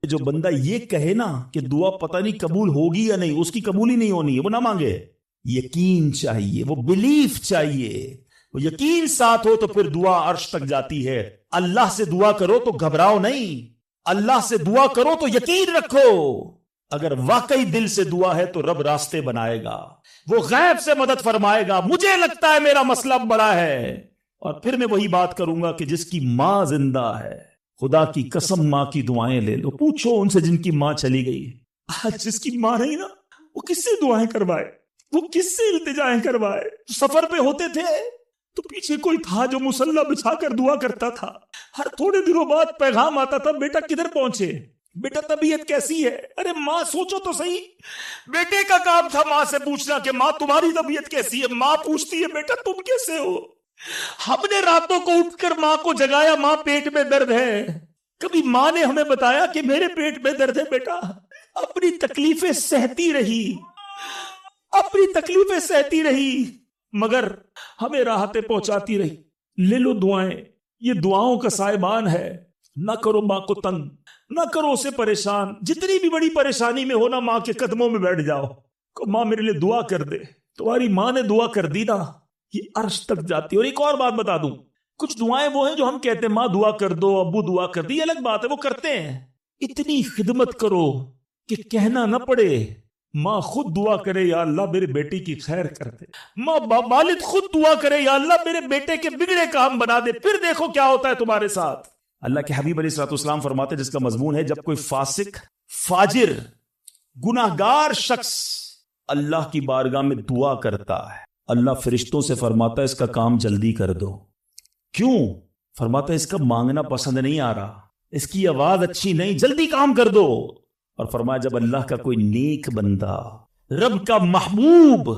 جو بندہ یہ کہے نا کہ دعا پتہ نہیں قبول ہوگی یا نہیں، اس کی قبول ہی نہیں ہونی ہے، وہ نہ مانگے. یقین چاہیے، وہ بلیف چاہیے، وہ یقین ساتھ ہو تو پھر دعا عرش تک جاتی ہے. اللہ سے دعا کرو تو گھبراؤ نہیں، اللہ سے دعا کرو تو یقین رکھو. اگر واقعی دل سے دعا ہے تو رب راستے بنائے گا، وہ غیب سے مدد فرمائے گا. مجھے لگتا ہے میرا مسئلہ بڑا ہے، اور پھر میں وہی بات کروں گا کہ جس کی ماں زندہ ہے، خدا کی قسم ماں کی دعائیں لے لو. پوچھو ان سے جن کی ماں چلی گئی. آج جس کی ماں نہیں نا، وہ کس سے دعائیں کروائے، وہ کس سے التجائیں کروائے. سفر پہ ہوتے تھے تو پیچھے کوئی تھا جو مصلی بچھا کر دعا کرتا تھا. ہر تھوڑے دنوں بعد پیغام آتا تھا، بیٹا کدھر پہنچے، بیٹا طبیعت کیسی ہے. ارے ماں سوچو تو صحیح، بیٹے کا کام تھا ماں سے پوچھنا کہ ماں تمہاری طبیعت کیسی ہے. ماں پوچھتی ہے بیٹا تم کیسے ہو. ہم نے راتوں کو اٹھ کر ماں کو جگایا، ماں پیٹ میں درد ہے. کبھی ماں نے ہمیں بتایا کہ میرے پیٹ میں درد ہے. بیٹا اپنی تکلیفیں سہتی رہی، اپنی تکلیفیں سہتی رہی، مگر ہمیں راحتیں پہنچاتی رہی. لے لو دعائیں، یہ دعاؤں کا سائبان ہے. نہ کرو ماں کو تنگ، نہ کرو اسے پریشان. جتنی بھی بڑی پریشانی میں ہو نا، ماں کے قدموں میں بیٹھ جاؤ کہ ماں میرے لیے دعا کر دے. تمہاری ماں نے دعا کر دی نا، یہ عرش تک جاتی. اور ایک اور بات بتا دوں، کچھ دعائیں وہ ہیں جو ہم کہتے ہیں ماں دعا کر دو، ابو دعا کر دی، الگ بات ہے، وہ کرتے ہیں. اتنی خدمت کرو کہ کہنا نہ پڑے. ماں خود دعا کرے یا اللہ میرے بیٹی کی خیر کر دے. ماں والد خود دعا کرے یا اللہ میرے بیٹے کے بگڑے کام بنا دے. پھر دیکھو کیا ہوتا ہے تمہارے ساتھ. اللہ کے حبیب علیہ الصلوۃ والسلام فرماتے ہیں، جس کا مضمون ہے جب کوئی فاسق، فاجر، گناہگار شخص اللہ کی بارگاہ میں دعا کرتا ہے، اللہ فرشتوں سے فرماتا ہے اس کا کام جلدی کر دو. کیوں؟ فرماتا ہے اس کا مانگنا پسند نہیں آ رہا، اس کی آواز اچھی نہیں، جلدی کام کر دو. اور فرمایا جب اللہ کا کوئی نیک بندہ، رب کا محبوب،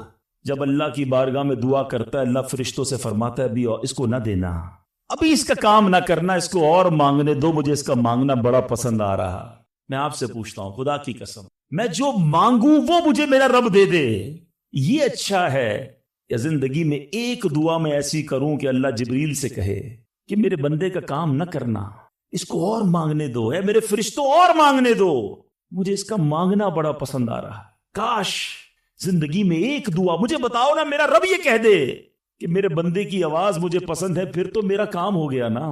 جب اللہ کی بارگاہ میں دعا کرتا ہے، اللہ فرشتوں سے فرماتا ہے ابھی اس کو نہ دینا، ابھی اس کا کام نہ کرنا، اس کو اور مانگنے دو، مجھے اس کا مانگنا بڑا پسند آ رہا. میں آپ سے پوچھتا ہوں خدا کی قسم، میں جو مانگوں وہ مجھے میرا رب دے دے، یہ اچھا ہے یا زندگی میں ایک دعا میں ایسی کروں کہ اللہ جبریل سے کہے کہ میرے بندے کا کام نہ کرنا، اس کو اور مانگنے دو، اے میرے فرشتوں اور مانگنے دو، مجھے اس کا مانگنا بڑا پسند آ رہا. کاش زندگی میں ایک دعا، مجھے بتاؤ نا، میرا رب یہ کہہ دے کہ میرے بندے کی آواز مجھے پسند ہے، پھر تو میرا کام ہو گیا نا،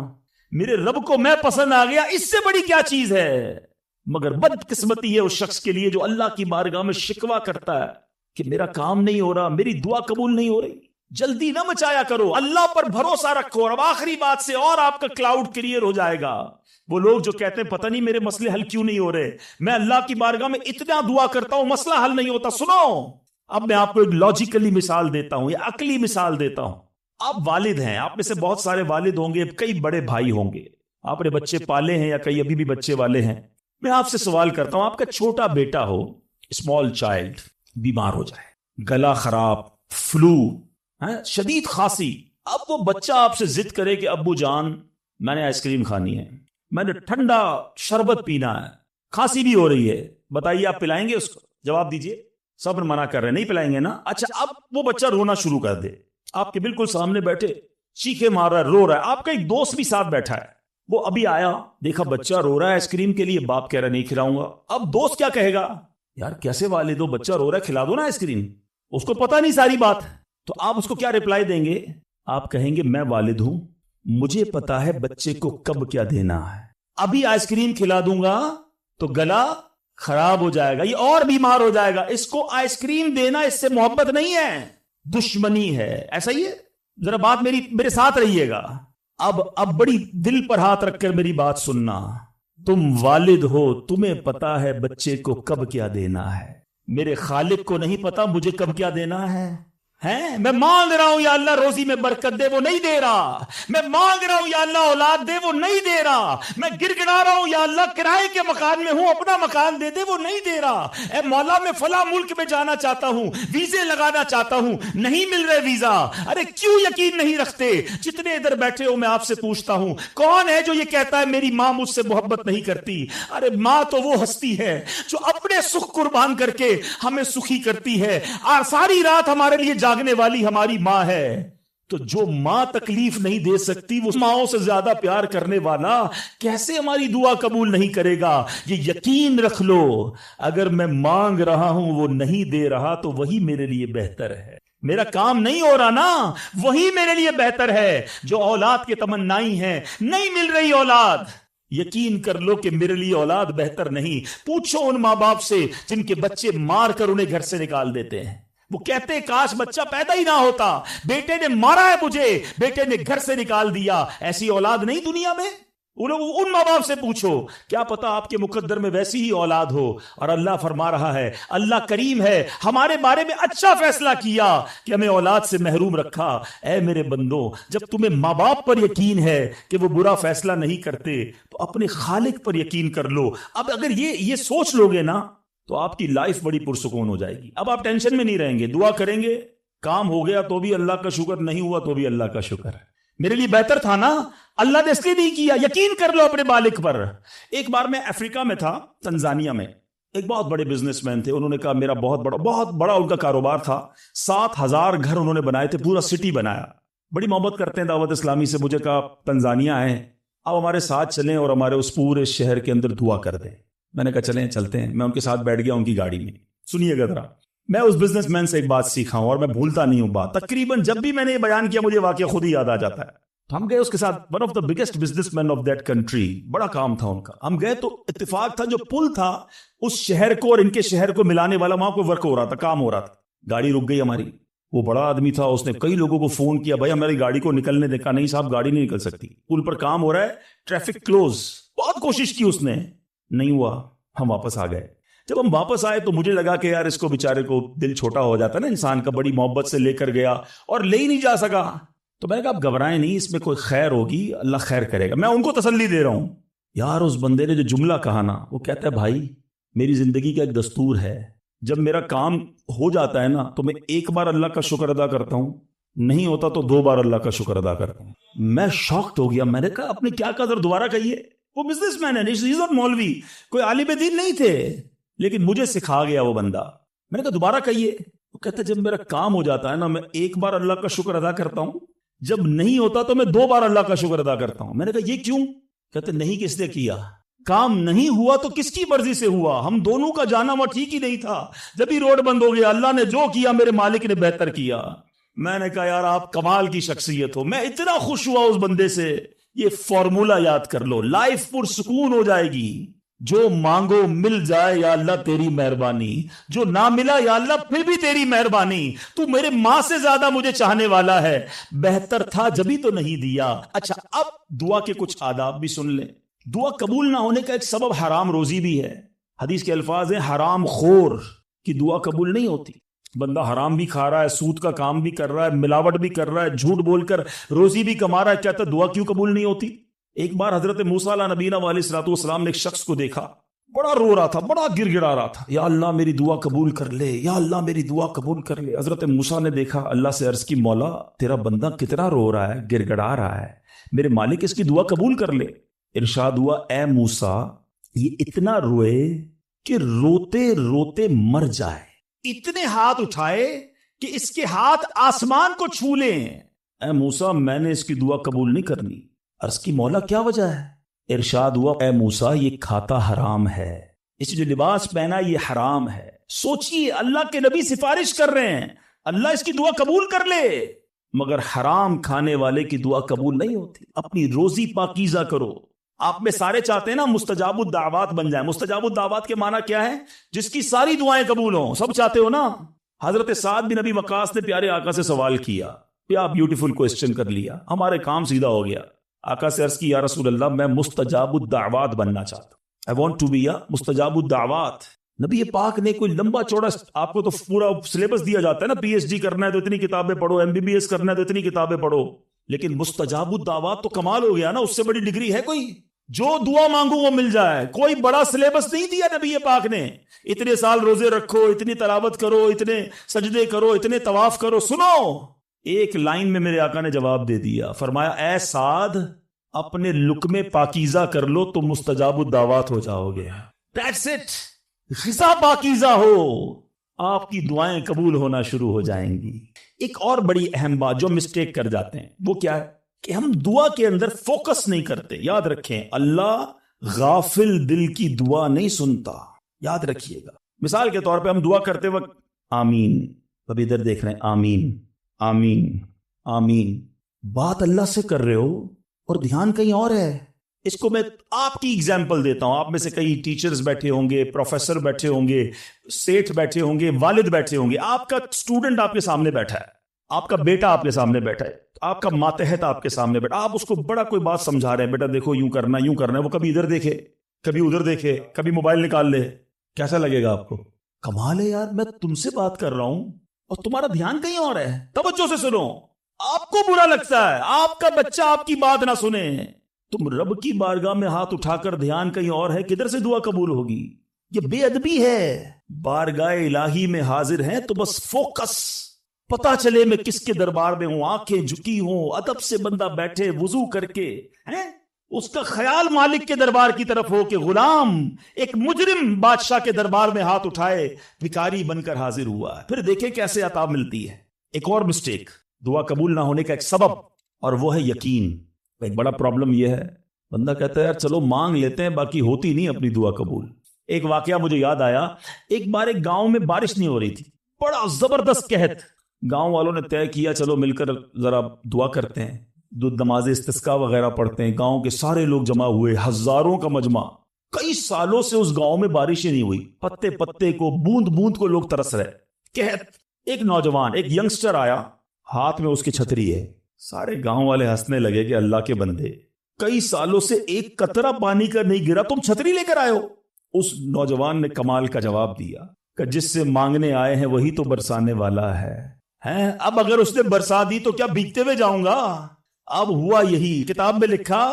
میرے رب کو میں پسند آ گیا. اس سے بڑی کیا چیز ہے. مگر بد قسمتی ہے اس شخص کے لیے جو اللہ کی بارگاہ میں شکوہ کرتا ہے کہ میرا کام نہیں ہو رہا، میری دعا قبول نہیں ہو رہی. جلدی نہ مچایا کرو، اللہ پر بھروسہ رکھو. اور اب آخری بات سے اور آپ کا کلاؤڈ کلیئر ہو جائے گا. وہ لوگ جو کہتے ہیں پتہ نہیں میرے مسئلے حل کیوں نہیں ہو رہے، میں اللہ کی بارگاہ میں اتنا دعا کرتا ہوں مسئلہ حل نہیں ہوتا. سنو، اب میں آپ کو ایک لاجیکلی مثال دیتا ہوں یا عقلی مثال دیتا ہوں. آپ والد ہیں، آپ میں سے بہت سارے والد ہوں گے، کئی بڑے بھائی ہوں گے، آپ نے بچے پالے ہیں یا کئی ابھی بھی بچے والے ہیں. میں آپ سے سوال کرتا ہوں، آپ کا چھوٹا بیٹا ہو، اسمال چائلڈ، بیمار ہو جائے، گلا خراب، فلو، شدید کھانسی. اب وہ بچہ آپ سے ضد کرے کہ ابو جان میں نے آئس کریم کھانی ہے، میں نے ٹھنڈا شربت پینا ہے، کھانسی بھی ہو رہی ہے، بتائیے آپ پلائیں گے اس کو؟ جواب دیجئے. سب منع کر رہے ہیں، نہیں پلائیں گے نا. اچھا اب وہ بچہ رونا شروع کر دے، آپ کے بالکل سامنے بیٹھے چیخے مار رہا ہے، رو رہا ہے، آپ کا ایک دوست بھی ساتھ بیٹھا ہے، وہ ابھی آیا، دیکھا بچہ رو رہا ہے آئس کریم کے لیے، باپ کہہ رہا نہیں کھلاؤں گا. اب دوست کیا کہے گا؟ یار کیسے والد ہو، بچہ رو رہا ہے کھلا دو نا آئس کریم. اس کو پتہ نہیں ساری بات. تو آپ اس کو کیا رپلائی دیں گے؟ آپ کہیں گے میں والد ہوں، مجھے پتا ہے بچے کو کب کیا دینا ہے، ابھی آئس کریم کھلا دوں گا تو گلا خراب ہو جائے گا، یہ اور بیمار ہو جائے گا. اس کو آئس کریم دینا اس سے محبت نہیں ہے، دشمنی ہے. ایسا ہی ہے. ذرا بات میرے ساتھ رہیے گا. اب بڑی دل پر ہاتھ رکھ کر میری بات سننا. تم والد ہو، تمہیں پتا ہے بچے کو کب کیا دینا ہے، میرے خالق کو نہیں پتا مجھے کب کیا دینا ہے. میں مانگ رہا ہوں یا اللہ روزی میں برکت دے، وہ نہیں دے رہا. میں مانگ رہا ہوں یا اللہ اولاد دے، وہ نہیں دے رہا. میں گر گڑا رہا ہوں یا اللہ کرائے کے مکان میں ہوں، اپنا مکان دے دے، وہ نہیں دے رہا. اے مولا میں فلاں ملک میں جانا چاہتا ہوں، ویزے لگانا چاہتا ہوں، نہیں مل رہے ویزا. ارے کیوں یقین نہیں رکھتے؟ جتنے ادھر بیٹھے ہو میں آپ سے پوچھتا ہوں، کون ہے جو یہ کہتا ہے میری ماں مجھ سے محبت نہیں کرتی؟ ارے ماں تو وہ ہستی ہے جو اپنے سکھ قربان کر کے ہمیں سخی کرتی ہے، اور ساری رات ہمارے لیے جاگنے والی ہماری ماں ہے. تو جو ماں تکلیف نہیں دے سکتی وہ ماؤں سے زیادہ پیار کرنے والا کیسے ہماری دعا قبول نہیں کرے گا؟ یہ یقین رکھ لو، اگر میں مانگ رہا ہوں وہ نہیں دے رہا تو وہی میرے لیے بہتر ہے. میرا کام نہیں ہو رہا نا، وہی میرے لیے بہتر ہے. جو اولاد کے تمنائی ہیں، نہیں مل رہی اولاد، یقین کر لو کہ میرے لیے اولاد بہتر نہیں. پوچھو ان ماں باپ سے جن کے بچے مار کر انہیں گھر سے نکال دیتے ہیں. وہ کہتے کاش بچہ پیدا ہی نہ ہوتا، بیٹے نے مارا ہے مجھے، بیٹے نے گھر سے نکال دیا. ایسی اولاد نہیں دنیا میں. ان ماں باپ سے پوچھو، کیا پتا آپ کے مقدر میں ویسی ہی اولاد ہو. اور اللہ فرما رہا ہے، اللہ کریم ہے، ہمارے بارے میں اچھا فیصلہ کیا کہ ہمیں اولاد سے محروم رکھا. اے میرے بندو، جب تمہیں ماں باپ پر یقین ہے کہ وہ برا فیصلہ نہیں کرتے تو اپنے خالق پر یقین کر لو. اب اگر یہ سوچ لو گے نا تو آپ کی لائف بڑی پرسکون ہو جائے گی. اب آپ ٹینشن میں نہیں رہیں گے، دعا کریں گے، کام ہو گیا تو بھی اللہ کا شکر، نہیں ہوا تو بھی اللہ کا شکر ہے. میرے لیے بہتر تھا نا، اللہ نے اس لیے نہیں کیا. یقین کر لو اپنے مالک پر. ایک بار میں افریقہ میں تھا، تنزانیہ میں. ایک بہت بڑے بزنس مین تھے، انہوں نے کہا میرا بہت بڑا ان کا کاروبار تھا. 7,000 گھر انہوں نے بنائے تھے، پورا سٹی بنایا. بڑی محبت کرتے ہیں دعوت اسلامی سے. مجھے کہا تنزانیہ آئے، اب ہمارے ساتھ چلیں اور ہمارے اس پورے شہر کے اندر دعا کر دیں. میں نے کہا چلیں چلتے ہیں. میں ان کے ساتھ بیٹھ گیا ان کی گاڑی میں. سنیے گا ذرا، میں اس بزنس مین سے ایک بات سیکھا ہوں اور میں بھولتا نہیں ہوں بات. تقریباً جب بھی میں نے یہ بیان کیا مجھے واقعہ خود ہی یاد آ جاتا ہے. ہم گئے اس کے ساتھ، one of the biggest business man of that country, بڑا کام تھا ان کا. ہم گئے تو اتفاق تھا جو پل تھا اس شہر کو اور ان کے شہر کو ملانے والا، وہاں کوئی ورک ہو رہا تھا، کام ہو رہا تھا. گاڑی رک گئی ہماری. وہ بڑا آدمی تھا، اس نے کئی لوگوں کو فون کیا، بھائی ہماری گاڑی کو نکلنے دے. کہا نہیں صاحب گاڑی نہیں نکل سکتی، پل پر کام ہو رہا ہے، ٹریفک کلوز. بہت کوشش کی اس نے، نہیں ہوا. ہم واپس آ گئے. جب ہم واپس آئے تو مجھے لگا کہ یار اس کو بیچارے کو دل چھوٹا ہو جاتا ہے نا انسان کا. بڑی محبت سے لے کر گیا اور لے ہی نہیں جا سکا. تو میں نے کہا آپ گھبرائیں نہیں، اس میں کوئی خیر ہوگی، اللہ خیر کرے گا. میں ان کو تسلی دے رہا ہوں. یار اس بندے نے جو جملہ کہا نا، وہ کہتا ہے بھائی میری زندگی کا ایک دستور ہے، جب میرا کام ہو جاتا ہے نا تو میں ایک بار اللہ کا شکر ادا کرتا ہوں، نہیں ہوتا تو 2 بار اللہ کا شکر ادا کرتا ہوں. میں شاکڈ ہو گیا. میں نے کہا آپ نے کیا کہا، دوبارہ کہیے. وہ بزنس مین ہے، مولوی، کوئی عالم دین نہیں تھے، لیکن مجھے سکھا گیا وہ بندہ. میں نے کہا دوبارہ کہیے. وہ کہتا جب میرا کام ہو جاتا ہے نا میں 1 بار اللہ کا شکر ادا کرتا ہوں، جب نہیں ہوتا تو میں 2 بار اللہ کا شکر ادا کرتا ہوں. میں نے کہا یہ کیوں؟ کہتے نہیں کس نے کیا، کام نہیں ہوا تو کس کی مرضی سے ہوا، ہم دونوں کا جانا وہ ٹھیک ہی نہیں تھا. جب ہی روڈ بند ہو گیا، اللہ نے جو کیا میرے مالک نے بہتر کیا. میں نے کہا یار آپ کمال کی شخصیت ہو. میں اتنا خوش ہوا اس بندے سے. یہ فارمولا یاد کر لو، لائف پرسکون ہو جائے گی. جو مانگو مل جائے یا اللہ تیری مہربانی، جو نہ ملا یا اللہ پھر بھی تیری مہربانی. تو میرے ماں سے زیادہ مجھے چاہنے والا ہے، بہتر تھا جبھی تو نہیں دیا. اچھا اب دعا کے کچھ آداب بھی سن لیں. دعا قبول نہ ہونے کا ایک سبب حرام روزی بھی ہے. حدیث کے الفاظ ہیں حرام خور کی دعا قبول نہیں ہوتی. بندہ حرام بھی کھا رہا ہے، سود کا کام بھی کر رہا ہے، ملاوٹ بھی کر رہا ہے، جھوٹ بول کر روزی بھی کما رہا ہے، کہتا دعا کیوں قبول نہیں ہوتی؟ ایک بار حضرت موسیٰ علیہ نبینا علیہ الصلوۃ والسلام نے ایک شخص کو دیکھا، بڑا رو رہا تھا، بڑا گر گڑا رہا تھا، یا اللہ میری دعا قبول کر لے، یا اللہ میری دعا قبول کر لے. حضرت موسیٰ نے دیکھا، اللہ سے عرض کی مولا تیرا بندہ کتنا رو رہا ہے، گر گڑا رہا ہے، میرے مالک اس کی دعا قبول کر لے. ارشاد ہوا اے موسیٰ یہ اتنا روئے کہ روتے روتے مر جائے، اتنے ہاتھ اٹھائے کہ اس کے ہاتھ آسمان کو چھو لیں. اے موسیٰ میں نے اس کی دعا قبول نہیں کرنی. عرض کی مولا کیا وجہ ہے؟ ارشاد ہوا اے موسیٰ یہ کھاتا حرام ہے، اس جو لباس پہنا یہ حرام ہے. سوچئے اللہ کے نبی سفارش کر رہے ہیں اللہ اس کی دعا قبول کر لے، مگر حرام کھانے والے کی دعا قبول نہیں ہوتی. اپنی روزی پاکیزہ کرو. آپ میں سارے چاہتے ہیں نا مستجاب الدعوات بن جائیں. مستجاب الدعوات کے معنی کیا ہے؟ جس کی ساری دعائیں قبول ہوں. سب چاہتے ہو نا. حضرت سعد بن ابی وقاص نے پیارے آقا سے سوال کیا، کیا بیوٹیفل کوسچن کر لیا، ہمارے کام سیدھا ہو گیا. آقا سے عرض کی یا رسول اللہ میں مستجاب الدعوات بننا چاہتا ہوں، I want to be a مستجاب الدعوات. نبی پاک نے کوئی لمبا چوڑا، آپ کو تو پورا سلیبس دیا جاتا ہے نا، پی ایچ ڈی کرنا ہے تو اتنی کتابیں پڑھو، ایم بی بی ایس کرنا ہے تو اتنی کتابیں پڑھو. لیکن مستجاب الدعوات تو کمال ہو گیا نا، اس سے بڑی ڈگری ہے کوئی؟ جو دعا مانگو وہ مل جائے. کوئی بڑا سلیبس نہیں دیا نبی پاک نے، اتنے سال روزے رکھو، اتنی تلاوت کرو، اتنے سجدے کرو، اتنے طواف کرو. سنو ایک لائن میں میرے آقا نے جواب دے دیا، فرمایا اے سعد اپنے لقمے پاکیزہ کر لو تو مستجاب الدعوات ہو جاؤ گے. That's it. غذا پاکیزہ ہو، آپ کی دعائیں قبول ہونا شروع ہو جائیں گی. ایک اور بڑی اہم بات جو مسٹیک کر جاتے ہیں وہ کیا ہے کہ ہم دعا کے اندر فوکس نہیں کرتے. یاد رکھیں اللہ غافل دل کی دعا نہیں سنتا, یاد رکھیے گا. مثال کے طور پہ ہم دعا کرتے وقت آمین, ابھی ادھر دیکھ رہے ہیں آمین آمین آمین, بات اللہ سے کر رہے ہو اور دھیان کہیں اور ہے. اس کو میں آپ کی اگزامپل دیتا ہوں. آپ میں سے کئی ٹیچرز بیٹھے ہوں گے, پروفیسر بیٹھے ہوں گے, سیٹھ بیٹھے ہوں گے, والد بیٹھے ہوں گے. آپ کا اسٹوڈنٹ آپ کے سامنے بیٹھا ہے, آپ کا بیٹا آپ کے سامنے بیٹھا ہے, آپ کا ماتحت آپ کے سامنے بیٹھا. آپ اس کو بڑا کوئی بات سمجھا رہے ہیں, بیٹا دیکھو یوں کرنا یوں کرنا. وہ کبھی ادھر دیکھے, کبھی ادھر دیکھے, کبھی موبائل نکال لے. کیسا لگے گا آپ کو؟ کمال ہے یار, میں تم سے بات کر رہا ہوں اور تمہارا دھیان کہیں اور ہے. توجہ سے سنو. آپ کو برا لگتا ہے آپ کا بچہ آپ کی بات نہ سنے. تم رب کی بارگاہ میں ہاتھ اٹھا کر دھیان کہیں اور ہے, کدھر سے دعا قبول ہوگی؟ یہ بے ادبی ہے. بارگاہ الہی میں حاضر ہیں تو بس فوکس, پتا چلے میں کس کے دربار میں ہوں, آنکھیں جھکی ہوں, ادب سے بندہ بیٹھے وضو کر کے, اس کا خیال مالک کے دربار کی طرف ہو کہ غلام ایک مجرم بادشاہ کے دربار میں ہاتھ اٹھائے بھکاری بن کر حاضر ہوا ہے. پھر دیکھیں کیسے عطا ملتی ہے. ایک اور مسٹیک دعا قبول نہ ہونے کا ایک سبب, اور وہ ہے یقین. ایک بڑا پرابلم یہ ہے, بندہ کہتا ہے یار چلو مانگ لیتے ہیں, باقی ہوتی نہیں اپنی دعا قبول. ایک واقعہ مجھے یاد آیا. ایک بار ایک گاؤں میں بارش نہیں ہو رہی تھی, بڑا زبردست قحط. گاؤں والوں نے طے کیا چلو مل کر ذرا دعا کرتے ہیں, نماز استسقاء وغیرہ پڑھتے ہیں. گاؤں کے سارے لوگ جمع ہوئے, ہزاروں کا مجمع. کئی سالوں سے اس گاؤں میں بارش ہی نہیں ہوئی, پتے پتے کو بوند بوند کو لوگ ترس رہے. قحط. ایک نوجوان ایک ینگسٹر آیا, ہاتھ میں اس کی چھتری ہے. سارے گاؤں والے ہنسنے لگے کہ اللہ کے بندے, کئی سالوں سے ایک قطرہ پانی کا نہیں گرا, تم چھتری لے کر آئے ہو. اس نوجوان نے کمال کا جواب دیا کہ جس سے مانگنے آئے ہیں وہی تو برسانے والا ہے. اب اگر اس نے برسا دی تو کیا بھیگتے ہوئے جاؤں گا؟ اب ہوا یہی, کتاب میں لکھا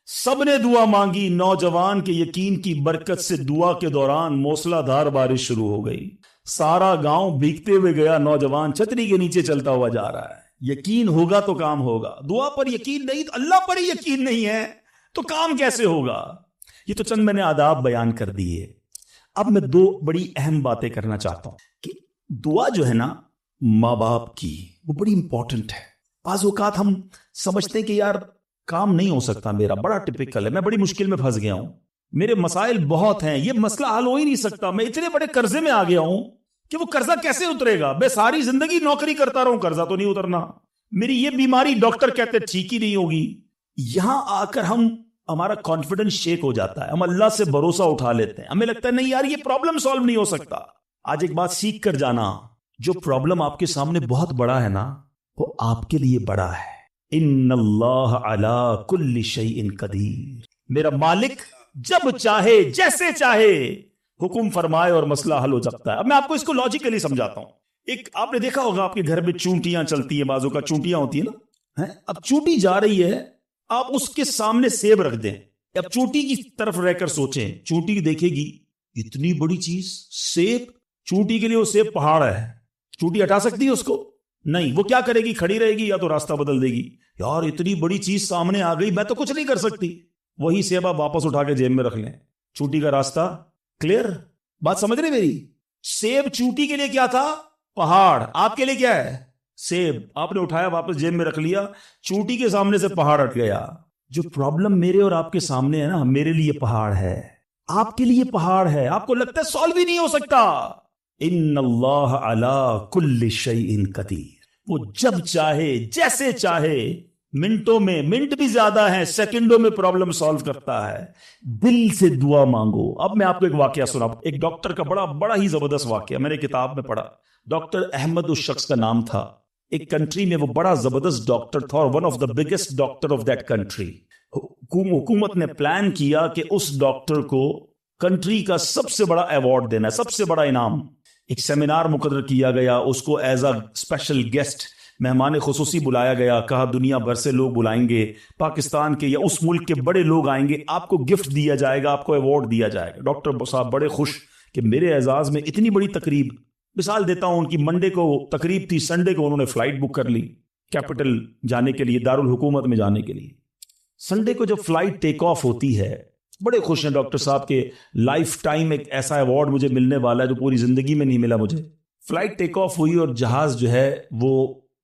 سب نے دعا مانگی, نوجوان کے یقین کی برکت سے دعا کے دوران موسلا دھار بارش شروع ہو گئی. سارا گاؤں بھیگتے ہوئے گیا, نوجوان چھتری کے نیچے چلتا ہوا جا رہا ہے. یقین ہوگا تو کام ہوگا. دعا پر یقین نہیں تو اللہ پر ہی یقین نہیں ہے تو کام کیسے ہوگا؟ یہ تو چند میں نے آداب بیان کر دیے. اب میں دو بڑی اہم باتیں کرنا چاہتا ہوں کہ دعا جو ہے نا ماں باپ کی, وہ بڑی امپورٹنٹ ہے. بعض اوقات ہم سمجھتے ہیں کہ یار کام نہیں ہو سکتا میرا, بڑا ٹپیکل ہے, میں بڑی مشکل میں پھنس گیا ہوں, میرے مسائل بہت ہیں, یہ مسئلہ حل ہو ہی نہیں سکتا, میں اتنے بڑے قرضے میں آ گیا ہوں کہ وہ قرضہ کیسے اترے گا؟ میں ساری زندگی نوکری کرتا رہوں, قرضہ تو نہیں اترنا, میری یہ بیماری ڈاکٹر کہتے ٹھیک ہی نہیں ہوگی. یہاں آ کر ہمارا کانفیڈنس شیک ہو جاتا ہے, ہم اللہ سے بھروسہ اٹھا لیتے ہیں, ہمیں لگتا ہے نہیں یار یہ پرابلم سالو نہیں ہو سکتا. آج ایک بات سیکھ کر جانا, جو پرابلم آپ کے سامنے بہت بڑا ہے نا وہ آپ کے لیے بڑا ہے. ان اللہ علی کل شیء قدیر, میرا مالک جب چاہے جیسے چاہے حکم فرمائے اور مسئلہ حل ہو سکتا ہے. اب میں آپ کو اس کو لاجیکلی سمجھاتا ہوں. ایک آپ نے دیکھا ہوگا آپ کے گھر میں چونٹیاں چلتی ہیں, بازو کا چونٹیاں ہوتی ہیں نا, اب چونٹی جا رہی ہے, آپ اس کے سامنے سیب رکھ دیں. اب چونٹی کی طرف رہ کر سوچیں, چونٹی دیکھے گی اتنی بڑی چیز سیب, چونٹی کے لیے وہ سیب پہاڑ ہے, چونٹی ہٹا سکتی ہے اس کو؟ نہیں. وہ کیا کرے گی؟ کھڑی رہے گی یا تو راستہ بدل دے گی. یار اتنی بڑی چیز سامنے آ گئی, میں تو کچھ نہیں کر سکتی. وہی سیب آپ واپس اٹھا کے جیب میں رکھ لیں, چونٹی کا راستہ کلیئر. بات سمجھ رہے میری؟ سیب چونٹی کے لیے کیا تھا؟ پہاڑ. آپ کے لیے کیا ہے؟ سیب. آپ نے اٹھایا واپس جیب میں رکھ لیا, چونٹی کے سامنے سے پہاڑ ہٹ گیا. جو پرابلم میرے اور آپ کے سامنے ہے نا, میرے لیے پہاڑ ہے, آپ کے لیے پہاڑ ہے. آپ کو لگتا ہے سالو ہی نہیں ہو سکتا. ان اللہ علی کل شیء قدیر, وہ جب چاہے جیسے چاہے, منٹوں میں, منٹ بھی زیادہ ہیں, سیکنڈوں میں پرابلم سالو کرتا ہے. دل سے دعا مانگو. اب میں آپ کو ایک واقعہ سنا, ایک ڈاکٹر کا بڑا ہی زبردست واقعہ میں نے کتاب میں پڑھا. ڈاکٹر احمد اس شخص کا نام تھا. ایک کنٹری میں وہ بڑا زبردست ڈاکٹر تھا اور one of the biggest doctor of that country. حکومت نے پلان کیا کہ اس ڈاکٹر کو کنٹری کا سب سے بڑا ایوارڈ دینا ہے, سب سے بڑا انعام. ایک سیمینار مقرر کیا گیا, اس کو ایز اے اسپیشل گیسٹ مہمان خصوصی بلایا گیا. کہا دنیا بھر سے لوگ بلائیں گے, پاکستان کے یا اس ملک کے بڑے لوگ آئیں گے, آپ کو گفٹ دیا جائے گا, آپ کو ایوارڈ دیا جائے گا. ڈاکٹر صاحب بڑے خوش کہ میرے اعزاز میں اتنی بڑی تقریب. مثال دیتا ہوں, ان کی منڈے کو تقریب تھی, سنڈے کو انہوں نے فلائٹ بک کر لی کیپٹل جانے کے لیے, دارالحکومت میں جانے کے لیے. سنڈے کو جب فلائٹ ٹیک آف ہوتی ہے, بڑے خوش ہیں ڈاکٹر صاحب کے لائف ٹائم ایک ایسا ایوارڈ مجھے ملنے والا ہے جو پوری زندگی میں نہیں ملا مجھے. فلائٹ ٹیک آف ہوئی اور جہاز جو ہے وہ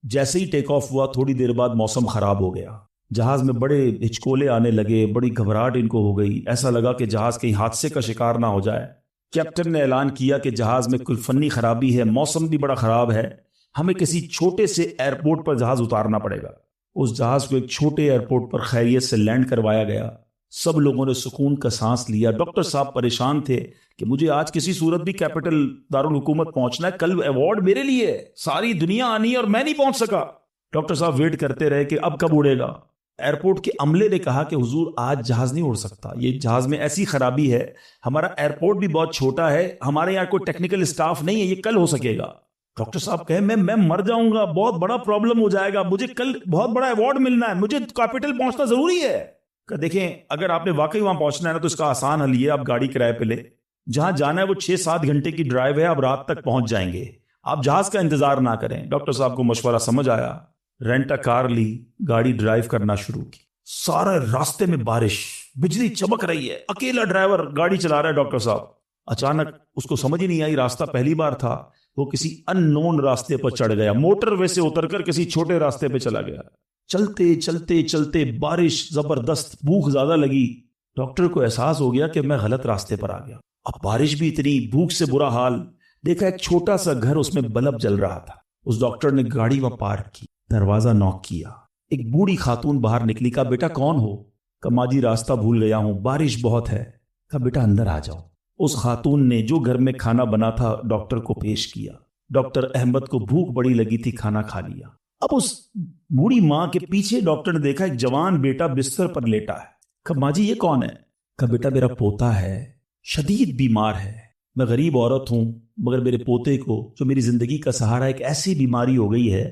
جیسے ہی ٹیک آف ہوا تھوڑی دیر بعد موسم خراب ہو گیا. جہاز میں بڑے ہچکولے آنے لگے, بڑی گھبراہٹ ان کو ہو گئی. ایسا لگا کہ جہاز کہیں حادثے کا شکار نہ ہو جائے. کیپٹن نے اعلان کیا کہ جہاز میں کوئی فنی خرابی ہے, موسم بھی بڑا خراب ہے, ہمیں کسی چھوٹے سے ایئرپورٹ پر جہاز اتارنا پڑے گا. اس جہاز کو ایک چھوٹے ایئرپورٹ پر خیریت سے لینڈ کروایا گیا. سب لوگوں نے سکون کا سانس لیا. ڈاکٹر صاحب پریشان تھے کہ مجھے آج کسی صورت بھی کیپٹل دارالحکومت پہنچنا ہے, کل ایوارڈ میرے لیے ہے, ساری دنیا آنی ہے اور میں نہیں پہنچ سکا. ڈاکٹر صاحب ویٹ کرتے رہے کہ اب کب اڑے گا. ایئرپورٹ کے عملے نے کہا کہ حضور آج جہاز نہیں اڑ سکتا, یہ جہاز میں ایسی خرابی ہے, ہمارا ایئرپورٹ بھی بہت چھوٹا ہے, ہمارے یہاں کوئی ٹیکنیکل اسٹاف نہیں ہے, یہ کل ہو سکے گا. ڈاکٹر صاحب کہے میں مر جاؤں گا, بہت بڑا پرابلم ہو جائے گا, مجھے کل بہت بڑا ایوارڈ ملنا ہے, مجھے کیپٹل پہنچنا ضروری ہے. کہ دیکھیں اگر آپ نے واقعی وہاں پہنچنا ہے نا تو اس کا آسان حل یہ ہے, آپ گاڑی کرائے پہ لیں, جہاں جانا ہے وہ 6-7 گھنٹے کی ڈرائیو ہے, آپ رات تک پہنچ جائیں گے, آپ جہاز کا انتظار نہ کریں. ڈاکٹر صاحب کو مشورہ سمجھ آیا, رینٹ کار لی, گاڑی ڈرائیو کرنا شروع کی. سارے راستے میں بارش, بجلی چمک رہی ہے, اکیلا ڈرائیور گاڑی چلا رہا ہے. ڈاکٹر صاحب اچانک اس کو سمجھ ہی نہیں آئی, راستہ پہلی بار تھا, وہ کسی ان نون راستے پر چڑھ گیا, موٹر وے سے اتر کر کسی چھوٹے راستے پہ چلا گیا. چلتے چلتے چلتے بارش زبردست, بھوک زیادہ لگی. ڈاکٹر کو احساس ہو گیا کہ میں غلط راستے پر آ گیا. اب بارش بھی اتنی, بھوک سے برا حال. دیکھا ایک چھوٹا سا گھر, اس میں بلب جل رہا تھا. اس ڈاکٹر نے گاڑی وہاں پارک کی, دروازہ نوک کیا. ایک بوڑھی خاتون باہر نکلی. کہا بیٹا کون ہو؟ کہا ماں جی راستہ بھول گیا ہوں, بارش بہت ہے. کہا بیٹا اندر آ جاؤ. اس خاتون نے جو گھر میں کھانا بنا تھا ڈاکٹر کو پیش کیا. ڈاکٹر احمد کو بھوک بڑی لگی تھی, کھانا کھا لیا. اب اس بوڑھی ماں کے پیچھے ڈاکٹر نے دیکھا ایک جوان بیٹا بستر پر لیٹا ہے. کہا ماں جی یہ کون ہے؟ کہا بیٹا میرا پوتا ہے, شدید بیمار ہے, میں غریب عورت ہوں مگر میرے پوتے کو جو میری زندگی کا سہارا, ایک ایسی بیماری ہو گئی ہے.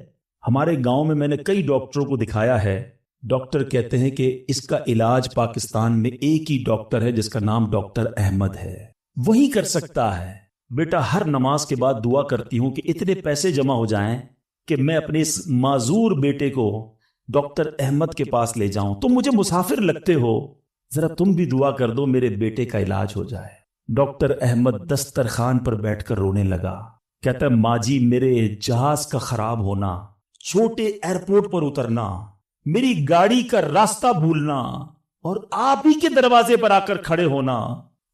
ہمارے گاؤں میں نے کئی ڈاکٹروں کو دکھایا ہے, ڈاکٹر کہتے ہیں کہ اس کا علاج پاکستان میں ایک ہی ڈاکٹر ہے جس کا نام ڈاکٹر احمد ہے, وہی کر سکتا ہے. بیٹا ہر نماز کے بعد دعا کرتی ہوں کہ اتنے پیسے جمع ہو جائیں کہ میں اپنے اس معذور بیٹے کو ڈاکٹر احمد کے پاس لے جاؤں. تم مجھے مسافر لگتے ہو, ذرا تم بھی دعا کر دو میرے بیٹے کا علاج ہو جائے. ڈاکٹر احمد دسترخوان پر بیٹھ کر رونے لگا. کہتا ہے ماں جی میرے جہاز کا خراب ہونا, چھوٹے ایئرپورٹ پر اترنا, میری گاڑی کا راستہ بھولنا اور آپ ہی کے دروازے پر آ کر کھڑے ہونا,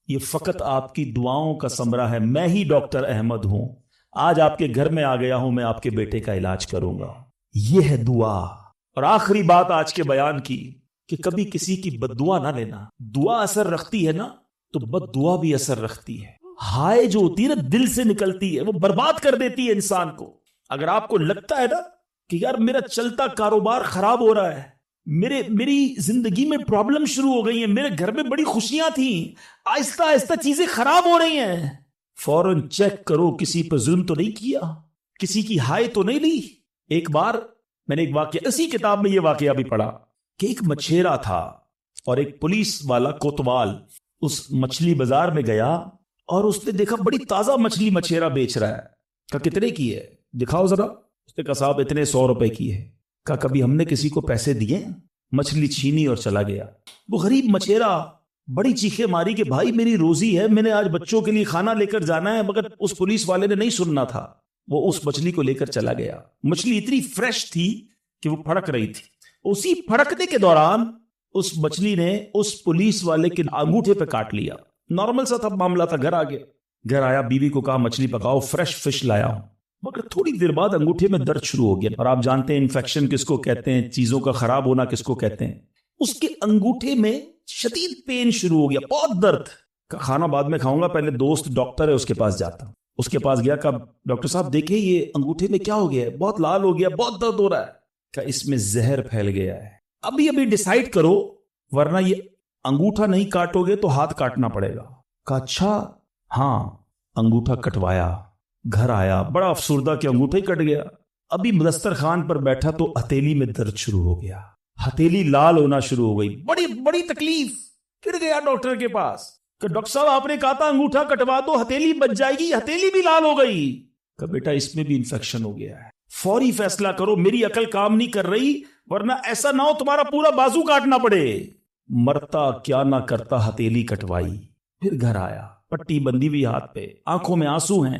یہ فقط آپ کی دعاؤں کا ثمرہ ہے. میں ہی ڈاکٹر احمد ہوں, آج آپ کے گھر میں آ گیا ہوں, میں آپ کے بیٹے کا علاج کروں گا. یہ ہے دعا. اور آخری بات آج کے بیان کی کہ کبھی کسی کی بد دعا نہ لینا. دعا اثر رکھتی ہے نا تو بد دعا بھی اثر رکھتی ہے. ہائے جو ہوتی ہے نا دل سے نکلتی ہے, وہ برباد کر دیتی ہے انسان کو. اگر آپ کو لگتا ہے نا کہ یار میرا چلتا کاروبار خراب ہو رہا ہے, میری زندگی میں پرابلم شروع ہو گئی ہیں, میرے گھر میں بڑی خوشیاں تھیں, آہستہ آہستہ چیزیں خراب ہو رہی ہیں, فوراً چیک کرو کسی پر ظلم تو نہیں کیا, کسی کی ہائے تو نہیں لی. ایک بار میں نے ایک واقعہ, اسی کتاب میں یہ واقعہ بھی پڑھا کہ ایک مچھیرا تھا اور ایک پولیس والا کوتوال اس مچھلی بازار میں گیا اور اس نے دیکھا بڑی تازہ مچھلی مچھیرا بیچ رہا ہے. کہا کتنے کی ہے دکھاؤ ذرا. اس نے کہا صاحب اتنے 100 روپے کی ہے. کہا کبھی ہم نے کسی کو پیسے دیے؟ مچھلی چھینی اور چلا گیا. وہ غریب مچھیرا بڑی چیخیں ماری کہ بھائی میری روزی ہے, میں نے آج بچوں کے لیے کھانا لے کر جانا ہے, مگر اس پولیس والے نے نہیں سننا تھا. وہ اس مچھلی کو لے کر چلا گیا. مچھلی اتنی فریش تھی کہ وہ پھڑک رہی تھی. اسی پھڑکنے کے دوران اس مچھلی نے اس پولیس والے کے انگوٹھے پہ کاٹ لیا. نارمل سا تھا معاملہ تھا. گھر آیا, بیوی کو کہا مچھلی پکاؤ, فریش فش لایا ہوں. مگر تھوڑی دیر بعد انگوٹھے میں درد شروع ہو گیا. اور آپ جانتے ہیں انفیکشن کس کو کہتے ہیں, چیزوں کا خراب ہونا کس کو کہتے ہیں. اس کے انگوٹھے میں شدید پین شروع ہو گیا, بہت درد. کھانا بعد میں کھاؤں گا, پہلے دوست ڈاکٹر ہے اس کے پاس جاتا ہوں. اس کے پاس گیا, کہا ڈاکٹر صاحب دیکھیں یہ انگوٹھے میں کیا ہو گیا ہے, بہت لال ہو گیا, بہت درد ہو رہا ہے. کہا اس میں زہر پھیل گیا ہے, ابھی ڈیسائیڈ کرو ورنہ یہ انگوٹھا نہیں کاٹو گے تو ہاتھ کاٹنا پڑے گا. کہا اچھا ہاں. انگوٹھا کٹوایا, گھر آیا, بڑا افسردہ کہ انگوٹھا ہی کٹ گیا. ابھی دسترخوان پر بیٹھا تو ہتھیلی میں درد شروع ہو گیا, ہتھیلی لال ہونا شروع ہو گئی, بڑی بڑی تکلیف. پھر گیا ڈاکٹر کے پاس کہ ڈاکٹر صاحب آپ نے کہا تھا انگوٹھا کٹوا دو, ہتھیلی بچ جائے گی, ہتھیلی بھی لال ہو گئی. کہ بیٹا اس میں بھی انفیکشن ہو گیا ہے, فوری فیصلہ کرو, میری عقل کام نہیں کر رہی, ورنہ ایسا نہ ہو تمہارا پورا بازو کاٹنا پڑے. مرتا کیا نہ کرتا, ہتھیلی کٹوائی. پھر گھر آیا, پٹی بندی ہوئی ہاتھ پہ, آنکھوں میں آنسو ہیں.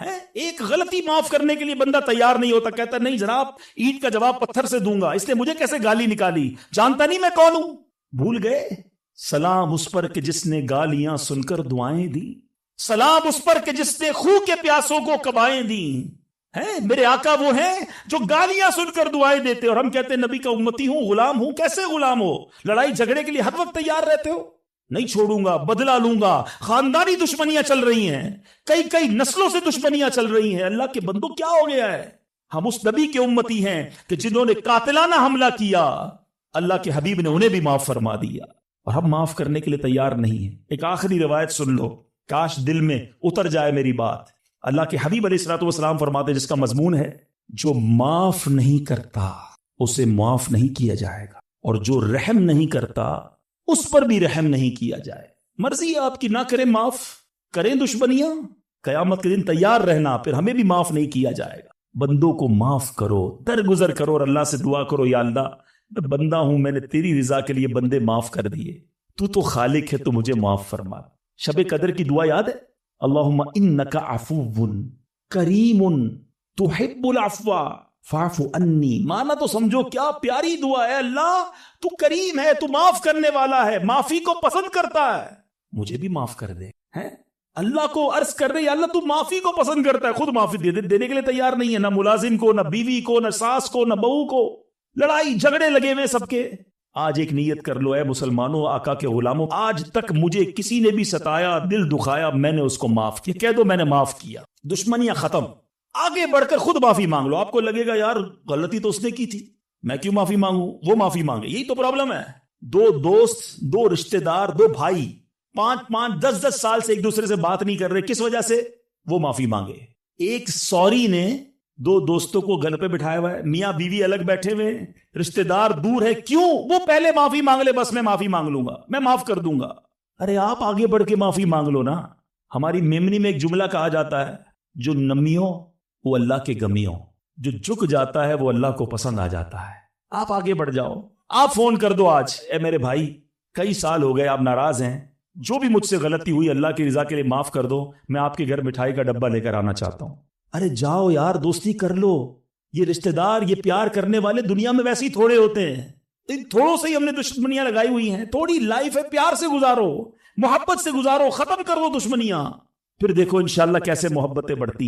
ہے ایک غلطی معاف کرنے کے لیے بندہ تیار نہیں ہوتا, کہتا نہیں جناب اینٹ کا جواب پتھر سے دوں گا, اس نے مجھے کیسے گالی نکالی, جانتا نہیں میں کون ہوں. بھول گئے سلام اس پر کہ جس نے گالیاں سن کر دعائیں دی, سلام اس پر کہ جس نے خون کے پیاسوں کو کبائیں دی. میرے آقا وہ ہیں جو گالیاں سن کر دعائیں دیتے, اور ہم کہتے ہیں نبی کا امتی ہوں, غلام ہوں. کیسے غلام ہو؟ لڑائی جھگڑے کے لیے ہر وقت تیار رہتے ہو. نہیں چھوڑوں گا, بدلہ لوں گا. خاندانی دشمنیاں چل رہی ہیں, کئی نسلوں سے دشمنیاں چل رہی ہیں. اللہ کے بندو کیا ہو گیا ہے؟ ہم اس نبی کے امتی ہیں کہ جنہوں نے قاتلانہ حملہ کیا, اللہ کے حبیب نے انہیں بھی معاف فرما دیا, اور ہم معاف کرنے کے لیے تیار نہیں ہیں. ایک آخری روایت سن لو, کاش دل میں اتر جائے میری بات. اللہ کے حبیب علیہ الصلوۃ والسلام فرماتے جس کا مضمون ہے جو معاف نہیں کرتا اسے معاف نہیں کیا جائے گا, اور جو رحم نہیں کرتا اس پر بھی رحم نہیں کیا جائے. مرضی ہے آپ کی, نہ کریں معاف, کریں دشمنیاں, قیامت کے دن تیار رہنا, پھر ہمیں بھی معاف نہیں کیا جائے گا. بندوں کو معاف کرو, درگزر کرو, اور اللہ سے دعا کرو یا اللہ میں بندہ ہوں, میں نے تیری رضا کے لیے بندے معاف کر دیے, تو خالق ہے, تو مجھے معاف فرما. شب قدر کی دعا یاد ہے, اللہم انک عفو کریم تحب العفو فاعف عنی. مانا تو سمجھو کیا پیاری دعا ہے, اللہ تو کریم ہے, تو معاف کرنے والا ہے, معافی کو پسند کرتا ہے, مجھے بھی معاف کر دے. اللہ کو عرض کر رہے, اللہ تو معافی کو پسند کرتا ہے, خود معافی دینے کے لیے تیار نہیں ہے, نہ ملازم کو, نہ بیوی کو, نہ ساس کو, نہ بہو کو. لڑائی جھگڑے لگے ہوئے سب کے. آج ایک نیت کر لو اے مسلمانوں, آقا کے غلاموں, آج تک مجھے کسی نے بھی ستایا, دل دکھایا, میں نے اس کو معاف کیا. کہہ دو میں نے معاف کیا, دشمنیاں ختم. آگے بڑھ کر خود معافی مانگ لو. آپ کو لگے گا یار غلطی تو اس نے کی تھی, میں کیوں معافی مانگوں, وہ معافی مانگے. یہی تو پرابلم ہے. دو دوست, دو رشتہ دار, دو بھائی 5-5 10-10 سال سے ایک دوسرے سے بات نہیں کر رہے, کس وجہ سے؟ وہ معافی مانگے. ایک سوری نے دو دوستوں کو گھر پہ بٹھایا ہوا ہے, میاں بیوی الگ بیٹھے ہوئے, رشتہ دار دور ہے, کیوں؟ وہ پہلے معافی مانگ لے, بس میں معافی مانگ لوں گا, میں معاف کر دوں گا. ارے آپ آگے بڑھ کے معافی مانگ لو نا. ہماری میمنی میں ایک جملہ کہا جاتا ہے, جو نمیوں وہ اللہ کے گمیوں, جو جھک جاتا ہے وہ اللہ کو پسند آ جاتا ہے. آپ آگے بڑھ جاؤ, آپ فون کر دو آج, اے میرے بھائی کئی سال ہو گئے آپ ناراض ہیں, جو بھی مجھ سے غلطی ہوئی اللہ کی رضا کے لیے معاف کر دو, میں آپ کے گھر مٹھائی کا ڈبہ لے کر آنا چاہتا ہوں. ارے جاؤ یار, دوستی کر لو. یہ رشتہ دار, یہ پیار کرنے والے دنیا میں ویسے ہی تھوڑے ہوتے ہیں. ان تھوڑوں سے ہی ہم نے دشمنیاں لگائی ہوئی ہیں. تھوڑی لائف ہے, پیار سے گزارو, محبت سے گزارو, ختم کر دو دشمنیاں, پھر دیکھو انشاءاللہ کیسے محبتیں بڑھتی ہیں.